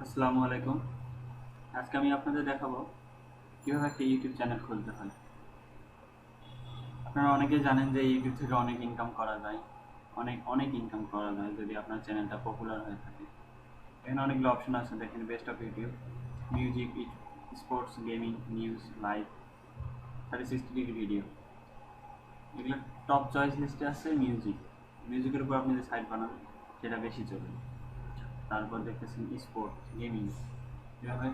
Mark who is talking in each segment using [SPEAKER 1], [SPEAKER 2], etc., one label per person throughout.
[SPEAKER 1] আসসালামু আলাইকুম। আজকে আমি আপনাদের দেখাবো কিভাবে একটা ইউটিউব চ্যানেল খুলতে হয়। আপনারা অনেকেই জানেন যে ইউটিউব থেকে অনেক ইনকাম করা যায়, অনেক অনেক ইনকাম করা যায় যদি আপনার চ্যানেলটা পপুলার হয়ে থাকে। এখানে অনেকগুলো অপশন আছে, দেখেন best of YouTube, music, sports, gaming, news, live, 360 degree video. এগুলো টপ চয়েস লিস্টে আছে মিউজিক। মিউজিকের উপর আপনি যে সাইট বানান সেটা বেশি চলবে। তারপর দেখতেছেন স্পোর্টস, গেমিং, এভাবে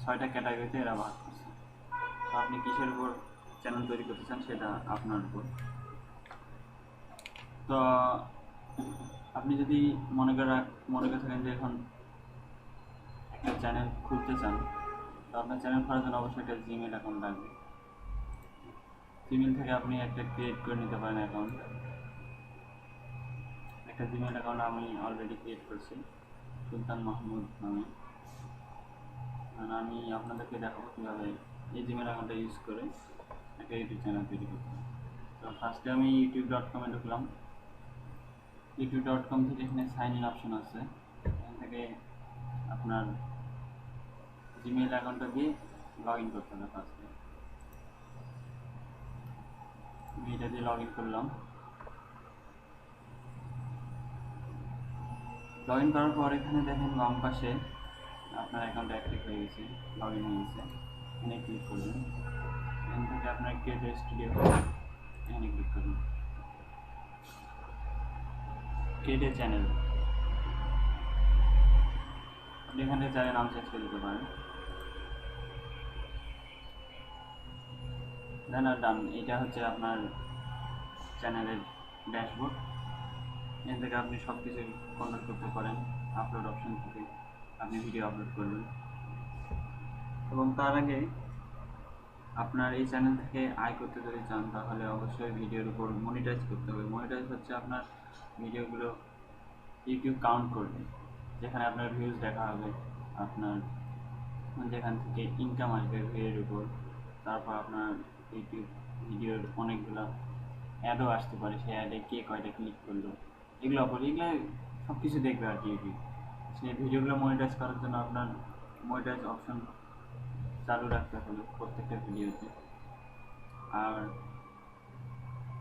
[SPEAKER 1] 6টা ক্যাটাগরিতে এরা ভাগ করছে। তো আপনি কিসের উপর চ্যানেল তৈরি করতে চান সেটা আপনার উপর। তো আপনি যদি মনে করে থাকেন যে এখন একটা চ্যানেল খুলতে চান, তো আপনার চ্যানেল খোলার জন্য অবশ্যই একটা জিমেল অ্যাকাউন্ট লাগবে। জিমেল থেকে আপনি একটা ক্রিয়েট করে নিতে পারেন অ্যাকাউন্ট। একটা জিমেল অ্যাকাউন্ট আমি অলরেডি ক্রিয়েট করছি সুলতান মাহমুদ নামে। আর আমি আপনাদেরকে দেখাবো কীভাবে এই জিমেল অ্যাকাউন্টটা ইউজ করে একটা ইউটিউব চ্যানেল তৈরি করতে। তো ফার্স্টে আমি youtube.com এ ঢুকলাম। youtube.com থেকে এখানে সাইন ইন অপশন আছে, এখান থেকে আপনার জিমেইল অ্যাকাউন্টটা দিয়ে লগ ইন করতে হবে। ফার্স্টে আমি এটা দিয়ে লগ ইন করলাম। লগ ইন করার পর এখানে দেখেন বাম পাশে আপনার অ্যাকাউন্ট অ্যাক্টিভ হয়ে গেছে, লগ ইন হয়ে গেছে। এখানে ক্লিক করবেন, এখান থেকে আপনার ক্রিয়েট স্টুডিও এখানে ক্লিক করবেন, ক্রিয়েট এ চ্যানেল। আপনি এখানে চাইলে নাম চেঞ্জ করে দিতে পারেন। দেন আর ডান। এটা হচ্ছে আপনার চ্যানেলের ড্যাশবোর্ড। এখান থেকে আপনি সব কিছু কন্ট্রোল করতে পারেন। আপলোড অপশন থেকে আপনি ভিডিও আপলোড করবেন। এবং তার আগে আপনার এই চ্যানেল থেকে আয় করতে যদি চান তাহলে অবশ্যই ভিডিওর উপর মনিটাইজ করতে হবে। মনিটাইজ হচ্ছে আপনার ভিডিওগুলো ইউটিউব কাউন্ট করবে, যেখানে আপনার ভিউজ দেখা হবে, আপনার যেখান থেকে ইনকাম আসবে ভিডিওর উপর। তারপর আপনার ইউটিউব ভিডিওর অনেকগুলো অ্যাডও আসতে পারে, সেই অ্যাডে কে কয়টা ক্লিক করলো এগুলো সব কিছু দেখবে আর কি ইউটিউব। সেই ভিডিওগুলো মনিটাইজ করার জন্য আপনার মনিটাইজ অপশন চালু রাখতে হবে প্রত্যেকটা ভিডিওতে। আর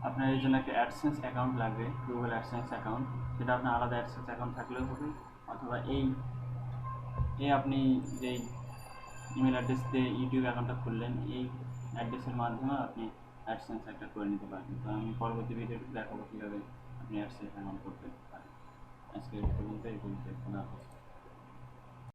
[SPEAKER 1] আপনার এই জন্য একটা অ্যাডসেন্স অ্যাকাউন্ট লাগবে, গুগল অ্যাডসেন্স অ্যাকাউন্ট। সেটা আপনার আলাদা অ্যাডসেন্স অ্যাকাউন্ট থাকলেও হবে, অথবা এই আপনি যেই ইমেল অ্যাড্রেস দিয়ে ইউটিউব অ্যাকাউন্টটা খুললেন এই অ্যাড্রেসের মাধ্যমে আপনি অ্যাডসেন্স একটা করে নিতে পারেন। তো আমি পরবর্তী ভিডিওতে দেখাবো কীভাবে আপনি অ্যাডসেন্স অ্যাকাউন্ট করতে পারেন। আজকে এই পর্যন্ত।